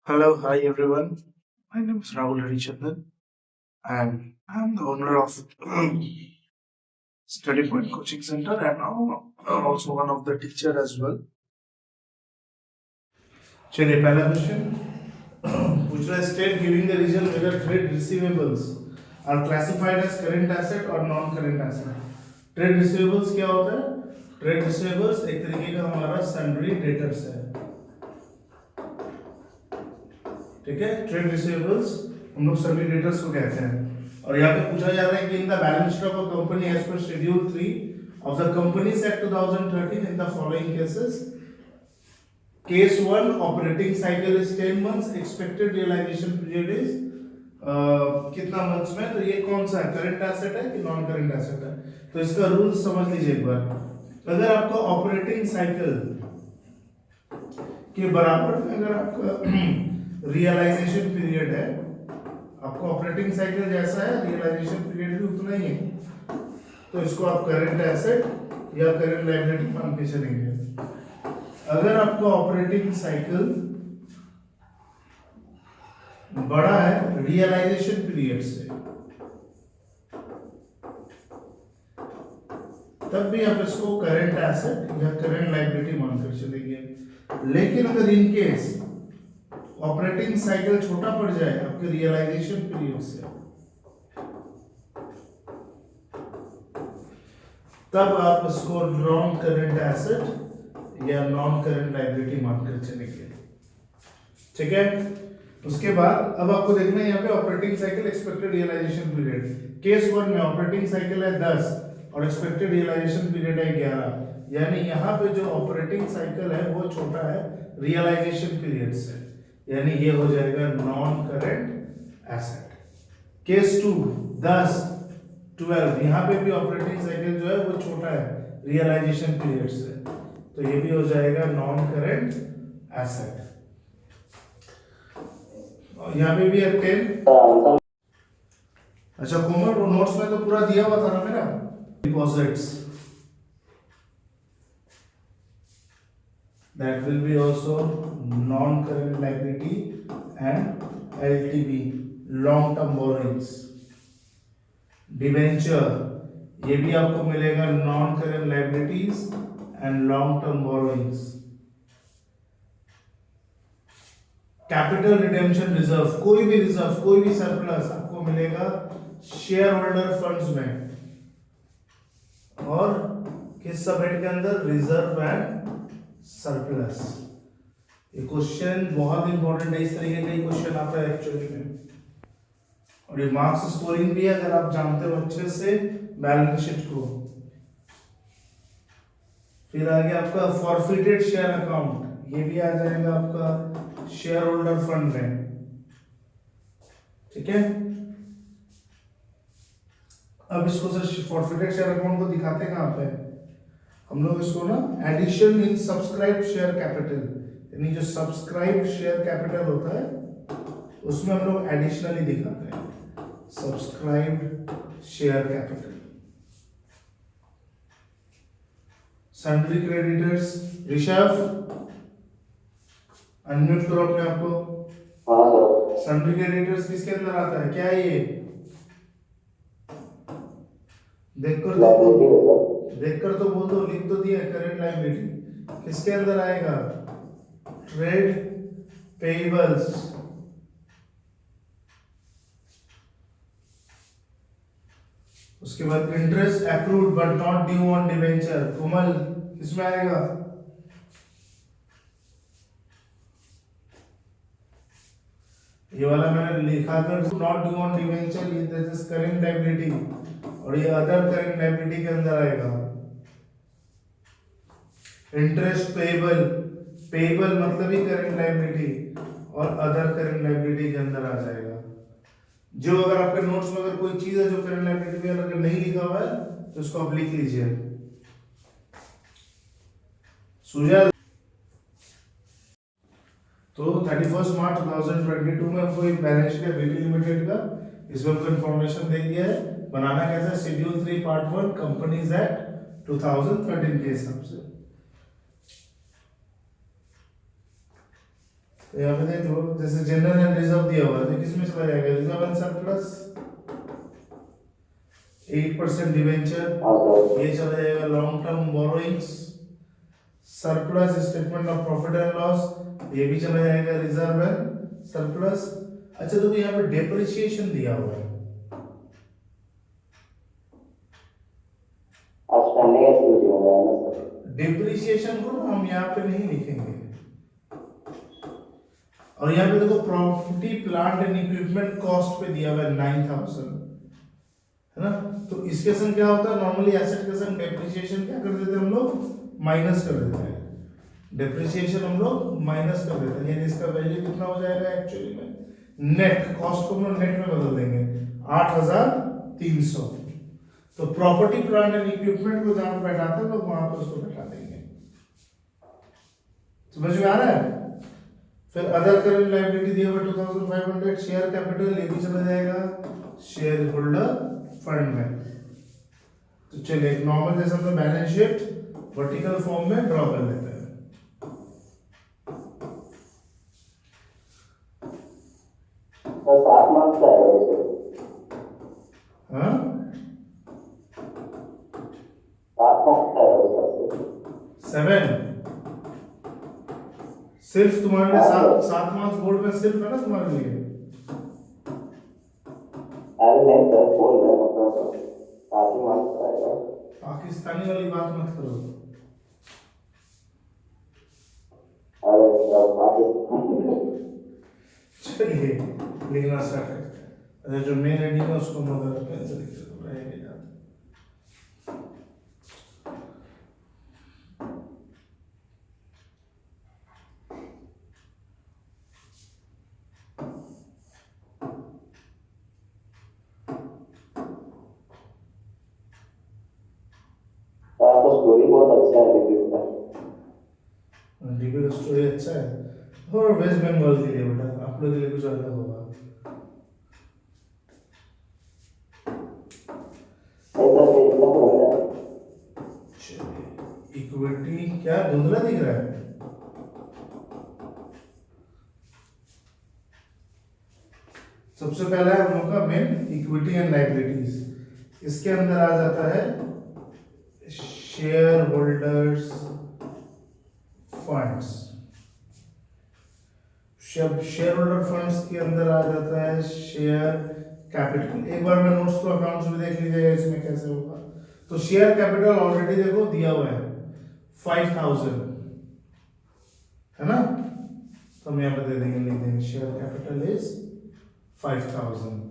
Hello, hi everyone. My name is Rahul Harichandan and I'm the owner of Study Point Coaching Center and also one of the teacher as well. चलिए पहला question पूछ रहा है state giving the reason whether trade receivables are classified as current asset और non current asset. Trade receivables क्या होता है? Trade receivables एक तरीके का हमारा सन्ड्री डेटर्स है। ठीक है, ट्रेड रिसीवेबल्स हम लोग सन्ड्री डेटर्स को कहते हैं। और यहाँ पे पूछा जा रहा है कि in the balance sheet of a company as per schedule 3 of the companies act 2013 in the following cases. Case 1 operating cycle is 10 months, expected realization period is कितना months में? तो ये कौन सा है, करंट एसेट है कि नॉन करंट एसेट है? तो इसका रूल समझ लीजिए एक बार। अगर आपका ऑपरेटिंग साइकिल के बराबर में अगर आपका रियलाइजेशन पीरियड है, आपका ऑपरेटिंग साइकिल जैसा है रियलाइजेशन पीरियड भी उतना ही है, तो इसको आप करंट एसेट या करंट लायबिलिटी मान के चलेंगे। अगर आपका ऑपरेटिंग साइकिल बड़ा है रियलाइजेशन पीरियड से, तब भी आप इसको करंट एसेट या करंट लायबिलिटी मानकर चलेंगे। लेकिन अगर इन केस ऑपरेटिंग साइकिल छोटा पड़ जाए आपके रियलाइजेशन पीरियड से, तब आप इसको नॉन करंट एसेट या नॉन करंट लायबिलिटी मानकर चलेंगे। ठीक है, उसके बाद अब आपको देखना है यहाँ पे operating cycle expected realisation period. Case 1 में ऑपरेटिंग साइकिल है 10 और एक्सपेक्टेड रियलाइजेशन पीरियड है 11, यानी यहाँ पे जो ऑपरेटिंग साइकिल है वो छोटा है रियलाइजेशन पीरियड से, यानी ये हो जाएगा नॉन करंट एसेट। केस 2 10 12, यहाँ पे भी ऑपरेटिंग साइकिल जो है वो छोटा है रियलाइजेशन पीरियड से, तो ये भी हो जाएगा नॉन करंट एसेट। और यहाँ पे भी है 10। अच्छा कोमल, वो नोट्स में तो पूरा दिया हुआ था ना मेरा। Deposits that will be also non current liability and LTV long term borrowings। Debenture ये भी आपको मिलेगा non current liabilities and long term borrowings. Capital redemption reserve, कोई भी रिजर्व कोई भी सरप्लस आपको मिलेगा शेयर होल्डर फंड्स में, और किस सब हेड के अंदर? Reserve and surplus. ये क्वेश्चन बहुत इंपॉर्टेंट है, इस तरीके का ही क्वेश्चन आता है एक्चुअली में, और ये मार्क्स स्कोरिंग भी है अगर आप जानते हो अच्छे से बैलेंस शीट को। फिर आगे आपका फॉरफिटेड शेयर अकाउंट, ये भी आ जाएगा आपका शेयर होल्डर फंड में। ठीक है, अब इसको सर फॉरफिटेड शेयर अकाउंट को दिखाते कहां पे? हम लोग इसको ना addition in subscribed share capital, यानी जो सब्सक्राइब्ड शेयर कैपिटल होता है उसमें हम लोग एडिशनली दिखाते हैं subscribed share capital. Sundry creditors, Rishabh unmute करो अपने आप को। सन्ड्री क्रेडिटर्स किसके अंदर आता है? क्या है ये? देखकर तो बोल दो, लिख तो दिया करंट लायबिलिटी। किसके अंदर आएगा? Trade payables. उसके बाद interest accrued but not due on debenture, कोमल किसमें आएगा? ये वाला मैंने लिखा कर नॉट ड्यू ऑन डिबेंचर, ये दिस इज करंट लायबिलिटी, और ये अदर करंट लायबिलिटी के अंदर आएगा। इंटरेस्ट पेबल, पेबल मतलब ही करंट लायबिलिटी, और अदर करंट लायबिलिटी के अंदर आ जाएगा। जो अगर आपके नोट्स में अगर कोई चीज है जो करंट लायबिलिटी में अगर नहीं लिखा हुआ है तो उसको आप लिख लीजिए। सुजल, तो 31 मार्च 2022 में हमको एक बैलेंस शीट है बीटी लिमिटेड का, इसमें हमको इन्फॉर्मेशन दे दिया है। बनाना कैसा? शेड्यूल 3 पार्ट 1 कंपनीज एक्ट 2013 के हिसाब से। तो यहाँ पे देख लो, जैसे जनरल एंड रिजर्व दिया हुआ है तो किसमें चला जाएगा, रिजर्व एंड सरप्लस, 8% डिवेंचर, ये चला जाएगा long term borrowings, surplus statement of profit and loss, ये भी चला जाएगा रिजर्व एंड सरप्लस। अच्छा देखो यहाँ पे डेप्रिसिएशन दिया हुआ है, डिप्रिसिएशन को ना हम यहाँ पे नहीं लिखेंगे। और यहाँ पे देखो property plant and equipment cost पे दिया हुआ है 9000, है ना। तो इसके संग क्या होता है, नॉर्मली एसेट के संग डेप्रिसिएशन क्या कर देते हैं हम लोग, माइनस कर देते हैं, डेप्रिसिएशन हम लोग माइनस कर देते हैं, यानी इसका वैल्यू कितना हो जाएगा एक्चुअली में, नेट कॉस्ट को हम लोग नेट में बदल देंगे 8300। तो प्रॉपर्टी प्लांट एंड इक्विपमेंट को जहां पे बैठाते हैं लोग वहां पे उसको बैठा देंगे, समझ में आ रहा है। फिर अदर करंट लायबिलिटी दिया हुआ 2500, शेयर कैपिटल ये भी चला जाएगा शेयर होल्डर फंड में। तो चलिए एक नॉर्मल जैसा हम बैलेंस शीट वर्टिकल फॉर्म में ड्रॉ कर लेते हैं। तो 7 मंथ का है वैसे। हाँ 7 मंथ का है वैसे। 7 सिर्फ तुम्हारे लिए 7 मार्क्स बोर्ड में सिर्फ है ना तुम्हारे लिए। अरे नहीं सर, बोल रहे हैं मतलब 7 मंथ का है। पाकिस्तानी वाली बात मत करो। अरे पाकिस्तान चलिए लिखना स्टार्ट करते हैं। अच्छा जो मेन हेडिंग है उसको मगर पेन से लिख दो, रहेगा याद। आपका स्टोरी बहुत अच्छा है लेकिन डीपी का स्टोरी अच्छा है और वेस्ट बंगाल के लिए बेटा, आप लोग के लिए कुछ अलग होगा। ऐसा पेज ना हो रहा है। चलिए इक्विटी क्या धुंधला दिख रहा है, सबसे पहला है हम लोग का मेन इक्विटी एंड लायबिलिटीज। इसके अंदर आ जाता है share holders funds. Share holder funds के अंदर आ जाता है शेयर कैपिटल। एक बार मैं नोट्स टू अकाउंट्स में देख लीजिएगा इसमें कैसे होगा। तो शेयर कैपिटल ऑलरेडी देखो दिया हुआ है 5000, है ना। तो हम यहाँ पे दे देंगे, लिख देंगे शेयर कैपिटल इज 5000।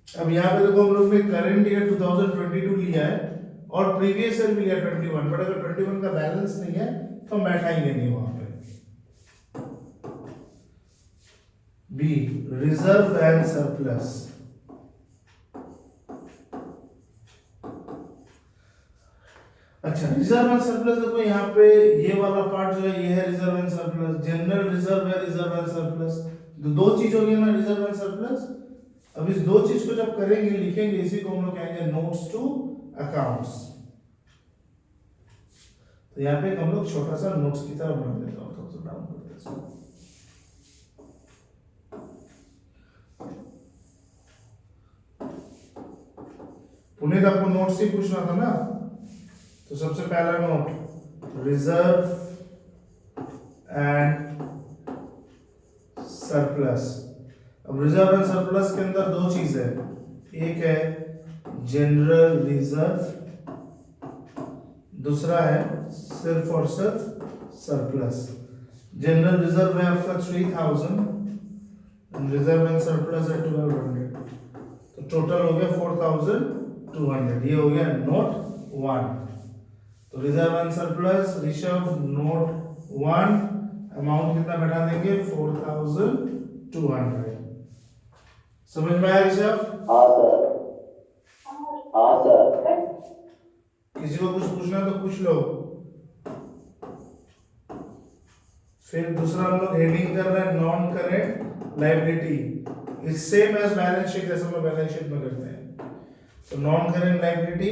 अब यहाँ पे देखो हम लोग ने करंट ईयर 2022 लिया है और प्रीवियस ईयर भी लिया 21, बट अगर 21 का बैलेंस नहीं है तो हम बैठाएंगे नहीं वहां पे। B reserve and surplus. अच्छा रिजर्व एंड सरप्लस देखो यहाँ पे ये वाला पार्ट जो है ये है reserve and surplus, general reserve है रिजर्व एंड सरप्लस, दो चीज हो गई ना रिजर्व एंड सरप्लस। अब इस दो चीज को जब करेंगे लिखेंगे इसी को हम लोग कहेंगे नोट्स टू अकाउंट्स। तो यहाँ पे हम लोग छोटा सा नोट्स की तरह बना देता हूँ, थोड़ा सा डाउन करते हैं इसको। पुनीत आपको नोट्स ही पूछना था ना, तो सबसे पहला नोट रिजर्व एंड सरप्लस। अब रिजर्व एंड सरप्लस के अंदर दो चीज है, एक है जनरल रिजर्व, दूसरा है सिर्फ और सिर्फ सरप्लस। जनरल रिजर्व है आपका 3000, रिजर्व एंड सरप्लस है 1200, तो टोटल हो गया 4200। ये हो गया नोट 1। तो reserve and surplus Rishabh note 1 amount कितना बैठा देंगे 4200। समझ में आया ऋषभ? हाँ सर, हाँ सर। किसी को कुछ पूछना है तो पूछ लो। फिर दूसरा हम लोग हेडिंग कर रहे हैं non current liability, is same as balance sheet, जैसे हम लोग बैलेंस शीट में करते हैं। तो नॉन करेंट लायबिलिटी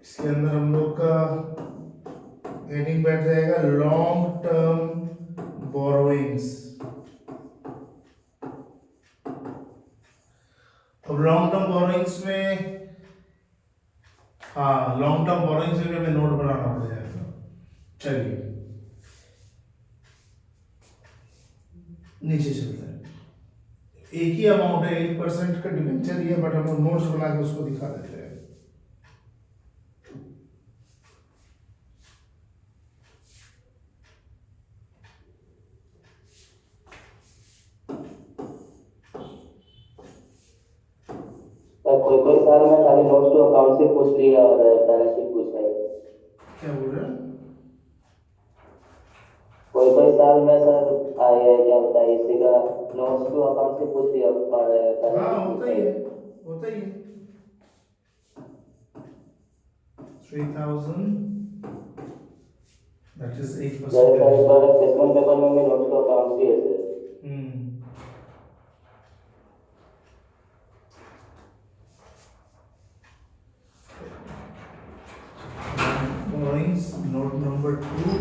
इसके अंदर हम लोग का हेडिंग बैठ जाएगा लॉन्ग टर्म बोरोइंग्स। अब लॉन्ग टर्म बोरोइंग्स में, हाँ लॉन्ग टर्म बोरोइंग्स में हमें नोट बनाना पड़ जाएगा। चलिए नीचे चलते हैं। एक ही अमाउंट है, 8% का डिबेंचर ही है, बट हम लोग नोट्स बना के उसको दिखा देते हैं। कोई कोई साल में खाली नोट्स टू अकाउंट से पूछ लिया और बैलेंस शीट पूछ रहे हैं। क्या बोल रहे हैं? कोई कोई साल में सर आया है, क्या बताइए, इसी का नोट्स टू अकाउंट से पूछ लिया और हाँ होता ही है, होता ही है। 3000 that is 8%। जैसे इस बार स्पेसिमेन पेपर में भी नोट्स टू अकाउंट ही है sir. Borrowings, note number 2,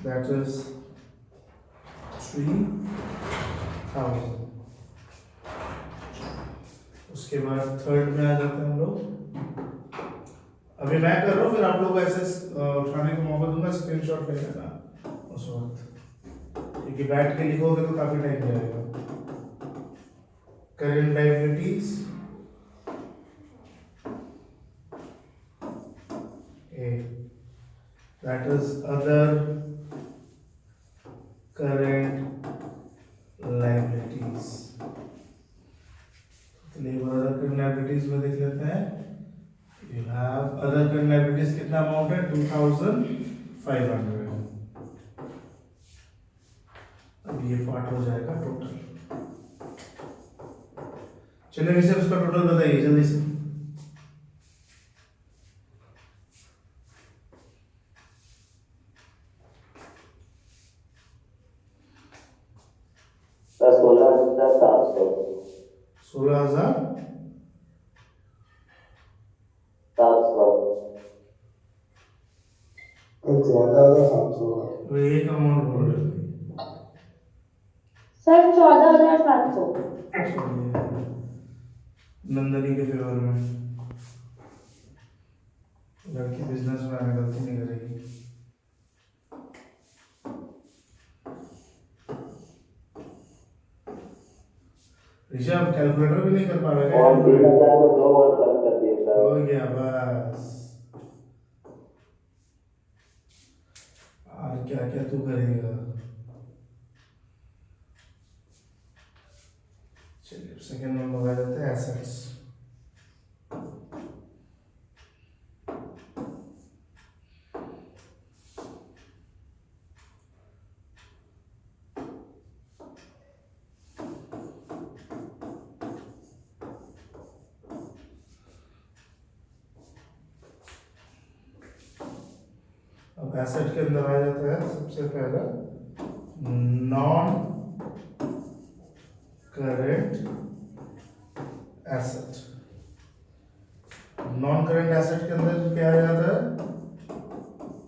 that is 3000। उसके बाद थर्ड में आ जाते हैं हम लोग। अभी मैं कर रहा हूँ, फिर आप लोग ऐसे उठाने का मौका दूंगा, स्क्रीनशॉट ले लेना उस वक्त, क्योंकि बैठ के लिखोगे तो काफी टाइम जाएगा। Current liabilities that is other current liabilities। चलिए other current liabilities में देख लेते हैं। You have other current liabilities, कितना अमाउंट है? 2500। अब ये पार्ट हो जाएगा टोटल। चलिए इसे उसका टोटल बताइए जल्दी से। सर 16,700। 16,700। तो एक अमाउंट बोल रहे हो। सर 14,700। नंदनी के फेवर में, लड़की बिजनेस में आने गलती नहीं करेगी। ऋषभ कैलकुलेटर भी नहीं कर पा रहे और 3,000 को 2 बार कम कर दिया सर। हो गया बस। और क्या क्या तू करेगा? चलिए सेकंड में लगा देते हैं एसेट्स। अब एसेट के अंदर आ जाता है सबसे पहला non current asset. Non current asset के अंदर क्या आ जाता है?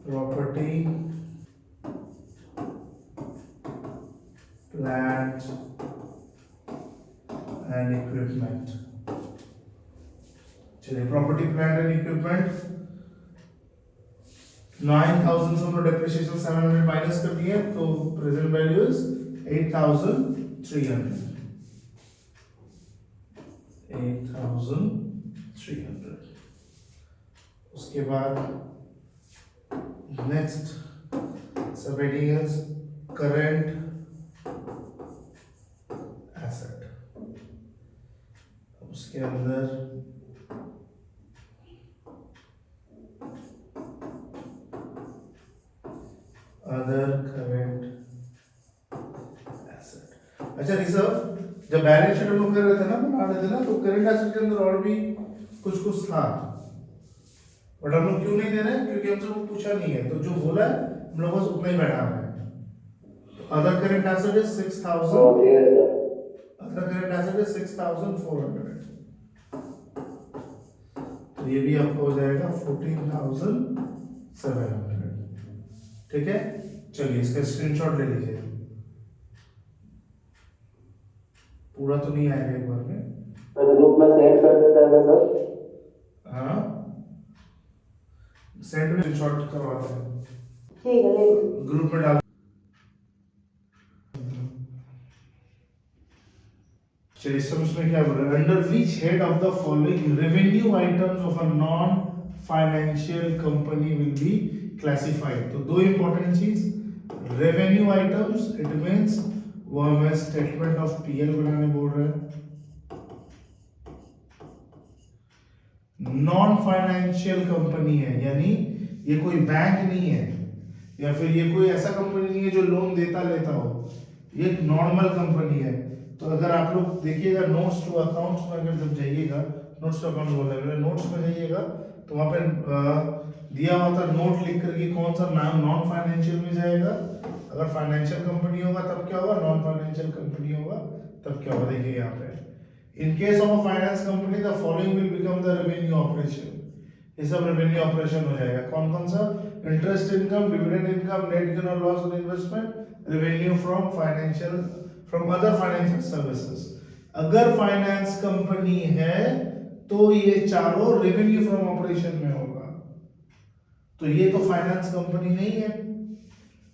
Property, plant and equipment. चलिए प्रॉपर्टी, प्लांट एंड इक्विपमेंट 9,000 से हम लोग डेप्रिसिएशन 700 माइनस कर दिए, तो प्रेजेंट वैल्यू इज 8,300। 8,300। उसके बाद नेक्स्ट सब हेडिंग इज करंट एसेट। उसके अंदर अदर करंट एसेट। अच्छा रिजर्व, जब बैलेंस शीट हम लोग कर रहे थे ना, बना रहे थे ना, तो करंट एसेट के अंदर और भी कुछ कुछ था, बट हम लोग क्यों नहीं दे रहे हैं? क्योंकि हमसे वो पूछा नहीं है, तो जो बोला है हम लोग बस उतना ही बैठा रहे हैं। तो other current asset is 6,000। Other current asset is 6,400। तो ये भी आपका हो जाएगा 14,700। ठीक है, चलिए इसका स्क्रीनशॉट ले लीजिए। पूरा तो नहीं आएगा एक बार में। ग्रुप में सेंड कर देता है सर। हाँ, सेंड में स्क्रीनशॉट करवाते हैं, ठीक है, ले लो। ग्रुप में डाल। चलिए इसमें क्या बोल रहा है, under which head of the following revenue items of a non financial company will be classified. तो दो इंपॉर्टेंट चीज, रेवेन्यू आइटम्स इट मींस वो हमें स्टेटमेंट ऑफ पीएल बनाने बोल रहे हैं। नॉन फाइनेंशियल कंपनी है, यानी ये कोई बैंक नहीं है या फिर ये कोई ऐसा कंपनी नहीं है जो लोन देता लेता हो, ये एक नॉर्मल कंपनी है। तो अगर आप लोग देखिएगा नोट्स टू अकाउंट्स में, अगर जब जाइएगा नोट्स टू अकाउंट्स बोल रहे हैं, नोट्स में जाइएगा तो वहां पे दिया हुआ था नोट लिख करके कौन सा नाम नॉन फाइनेंशियल में जाएगा। अगर फाइनेंशियल कंपनी होगा तब क्या होगा, नॉन फाइनेंशियल कंपनी होगा तब क्या होगा। देखिए यहाँ पे in case of a finance company the following will become the revenue operation. ये सब रेवेन्यू ऑपरेशन हो जाएगा। कौन कौन सा, interest income, dividend income, net gain और loss on investment, revenue from financial from other financial services. अगर finance company है तो ये चारों रेवेन्यू फ्रॉम ऑपरेशन में होगा। तो ये तो फाइनेंस कंपनी नहीं है,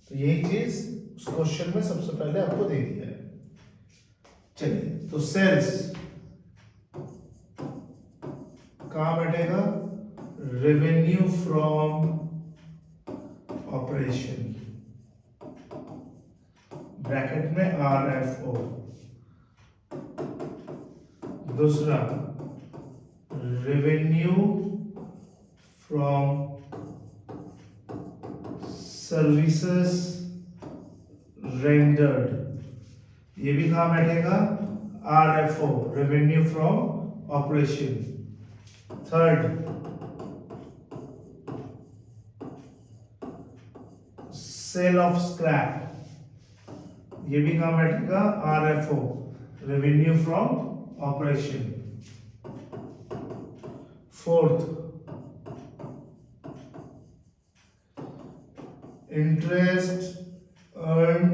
तो यही चीज उस क्वेश्चन में सबसे पहले आपको दे दिया है। चलिए तो सेल्स कहां बैठेगा, रेवेन्यू फ्रॉम ऑपरेशन ब्रैकेट में RFO। दूसरा रेवेन्यू फ्रॉम सर्विसेज रेंडर्ड, ये भी कहां बैठेगा, RFO, revenue from operation. Third sale of scrap, ये भी कहां बैठेगा, RFO, revenue from operation. Fourth interest earned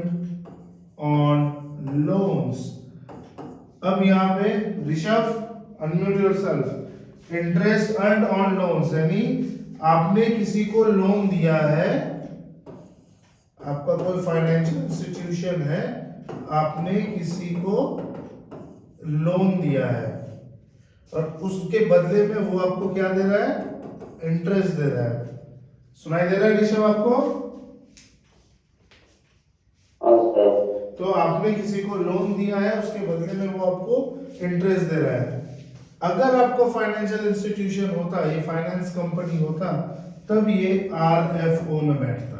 on loans. अब यहां पे Rishabh unmute yourself. Interest earned on loans यानी आपने किसी को लोन दिया है, आपका कोई फाइनेंशियल इंस्टीट्यूशन है, आपने किसी को लोन दिया है और उसके बदले में वो आपको क्या दे रहा है, इंटरेस्ट दे रहा है। सुनाई दे रहा है ऋषभ आपको? तो आपने किसी को लोन दिया है, उसके बदले में वो आपको इंटरेस्ट दे रहा है। अगर आपको फाइनेंशियल इंस्टीट्यूशन होता, ये फाइनेंस कंपनी होता, तब ये RFO में बैठता,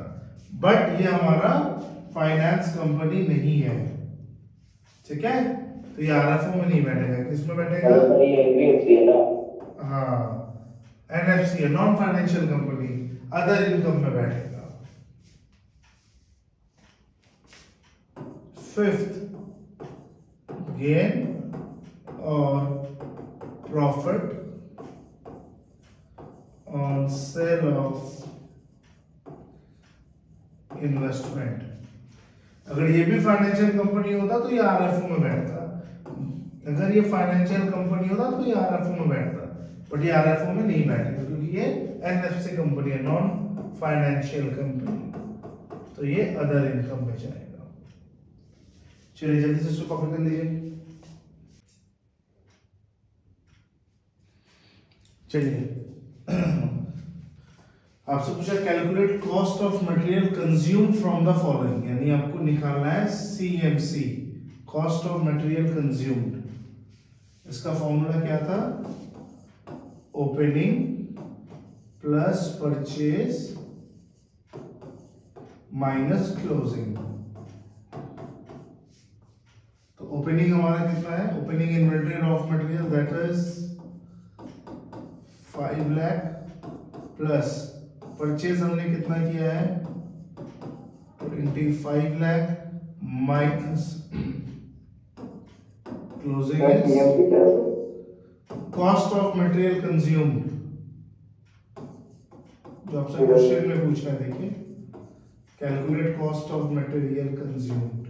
बट ये हमारा फाइनेंस कंपनी नहीं है। ठीक है, तो ये RFO में नहीं बैठेगा, किसमें बैठेगा, ये NBFC है ना। हाँ NFC है, non financial company, other income में बैठेगा। फिफ्थ गेन और profit on sale of investment. अगर ये भी फाइनेंशियल कंपनी होता तो ये RFO में बैठता, अगर ये फाइनेंशियल कंपनी होता तो ये RFO में बैठता, बट ये RFO में नहीं बैठेगा क्योंकि ये NFC कंपनी है, नॉन फाइनेंशियल कंपनी, तो ये अदर इनकम में जाएगा। चलिए जल्दी से इसको कॉपी कर लीजिए। चलिए आपसे पूछा calculate cost of material consume from the following, यानी आपको निकालना है CMC, cost of material consumed. इसका फॉर्मूला क्या था, opening plus purchase minus closing. तो ओपनिंग हमारा कितना है, opening inventory of material that is 5 lakh plus purchase हमने कितना किया है 25 lakh minus closing is cost of material consumed जो आपसे क्वेश्चन में पूछा है, देखिए calculate cost of material consumed.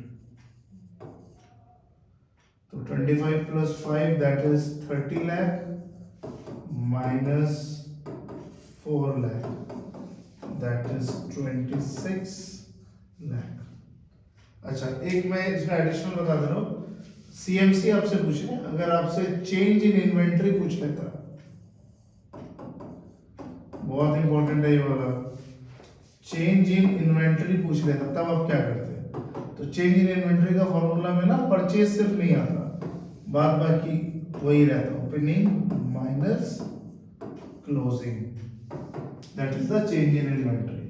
तो 25 plus 5 that is 30 lakh minus 4 lakh that is 26 lakh. अच्छा, एक मैं इसमें एडिशनल बता दे रहा हूँ, सीएमसी आपसे पूछे, अगर आपसे चेंज इन इन्वेंटरी पूछ लेता, बहुत इंपॉर्टेंट है ये वाला, चेंज इन इन्वेंटरी पूछ लेता, तब आप क्या करते? तो चेंज इन इन्वेंटरी का फॉर्मूला में ना परचेज सिर्फ नहीं आता, बाद बाकी वही रहता, opening minus closing, that is the change in inventory.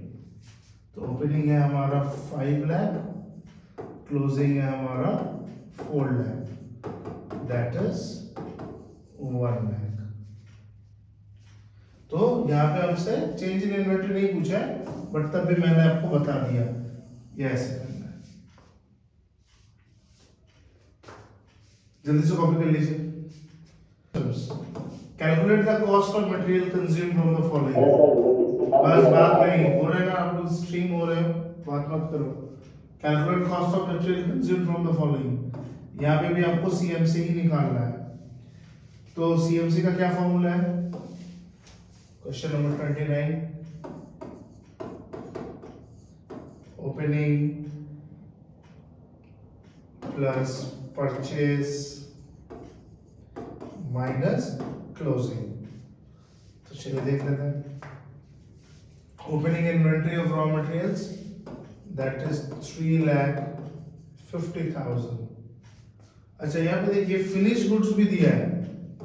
तो ओपनिंग है हमारा 5 लाख, क्लोजिंग है हमारा 4 लाख, दैट इज 1 लाख। तो यहाँ पे हमसे चेंज इन इन्वेंटरी नहीं पूछा है, बट तब भी मैंने आपको बता दिया ये ऐसे करना है। जल्दी से कॉपी कर लीजिए। Calculate the cost of material consume from the following. बस बात नहीं हो रहा है ना, आप लोग स्ट्रीम हो रहे हो, बात मत करो। Calculate cost of material consume from the following, यहाँ पे भी आपको सीएमसी ही निकालना है। तो सीएमसी का क्या फॉर्मूला है? Question number 29, opening plus purchase minus closing. तो चलिए देख लेते हैं। Opening inventory of raw materials that is 3,50,000। अच्छा, यहाँ पे देखिए फिनिश गुड्स भी दिया है,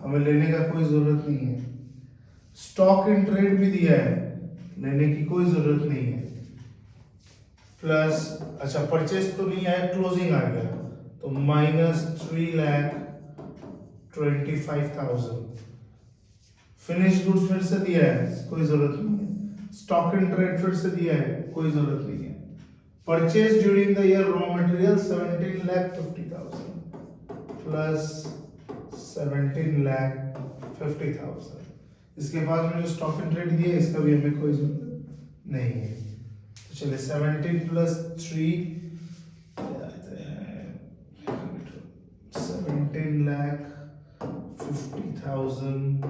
हमें लेने का कोई जरूरत नहीं है। स्टॉक इन ट्रेड भी दिया है, लेने की कोई जरूरत नहीं है। प्लस अच्छा परचेज तो नहीं आया, क्लोजिंग आ गया, तो माइनस 3,25,000। फिनिश गुड्स फिर से दिया है, कोई जरूरत नहीं है। स्टॉक इन ट्रेड फिर से दिया है, कोई जरूरत नहीं है। Purchase during the year raw material 17,50,000 plus 17,50,000। इसके बाद में जो स्टॉक इन ट्रेड दिया है, इसका भी हमें कोई जरूरत नहीं है। तो चलिए 17 plus 3 17,50,000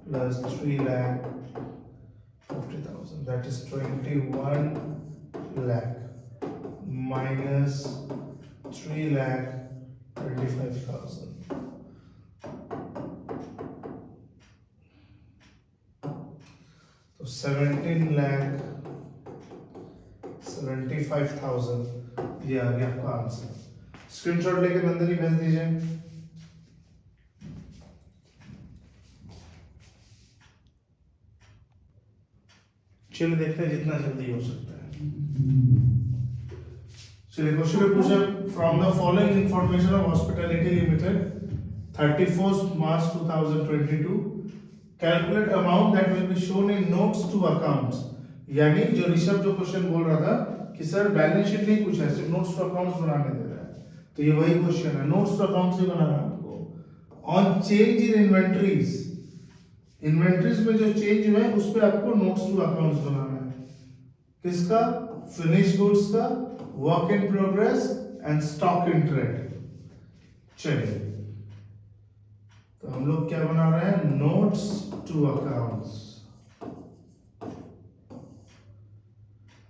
plus 3,50,000, that is 21 lakh minus 3,25,000. तो 17,75,000 ये आ गया आपका आंसर। स्क्रीनशॉट लेके नंदनी भेज दीजिए। चलिए देखते हैं जितना जल्दी हो सकता है। चलिए क्वेश्चन में पूछा, from the following information of hospitality limited 31 March 2022 calculate amount that will be shown in notes to accounts. यानी जो ऋषभ जो क्वेश्चन बोल रहा था कि सर बैलेंस शीट नहीं पूछा है, सिर्फ नोट्स टू अकाउंट्स बनाने दे रहा है, तो ये वही क्वेश्चन है, नोट्स टू अकाउंट्स ही बनाना है आपको। On change in inventories, inventories में जो चेंज हुआ है उस पे आपको नोट्स टू अकाउंट्स बनाना है। किसका? फिनिश गुड्स का, work in progress and stock in trade. चलिए तो हम लोग क्या बना रहे हैं? Notes to accounts.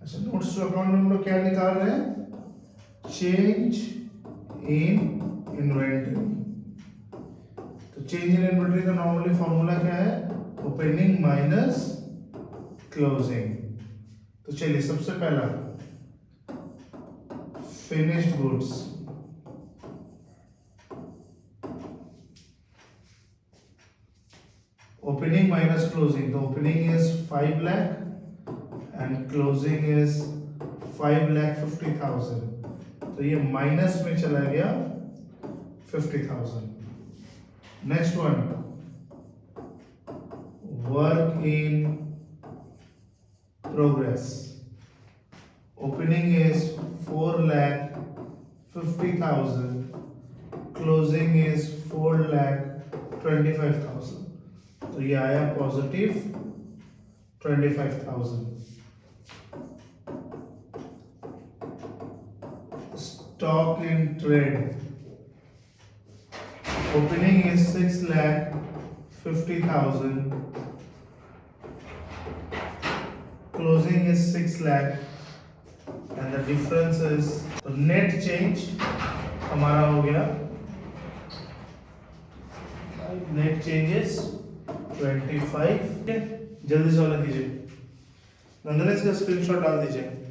अच्छा, नोट्स टू अकाउंट में हम लोग क्या निकाल रहे हैं? Change in inventory. तो चेंज इन इन्वेंटरी का नॉर्मली फॉर्मूला क्या है? Opening minus closing. तो चलिए सबसे पहला finished goods, opening minus closing. तो opening is 5 lakh and closing is 5,50,000। तो ये माइनस में चला गया 50,000। Next one, work in progress. Opening is 4,50,000, closing is 4,25,000। तो ये आया positive 25,000. Stock in trade. Opening is 6,50,000. Closing is 6 lakh. And the difference is तो net change हमारा हो गया net change is 25. जल्दी से वाला कीजिए, नंदनेश का स्क्रीनशॉट डाल दीजिए।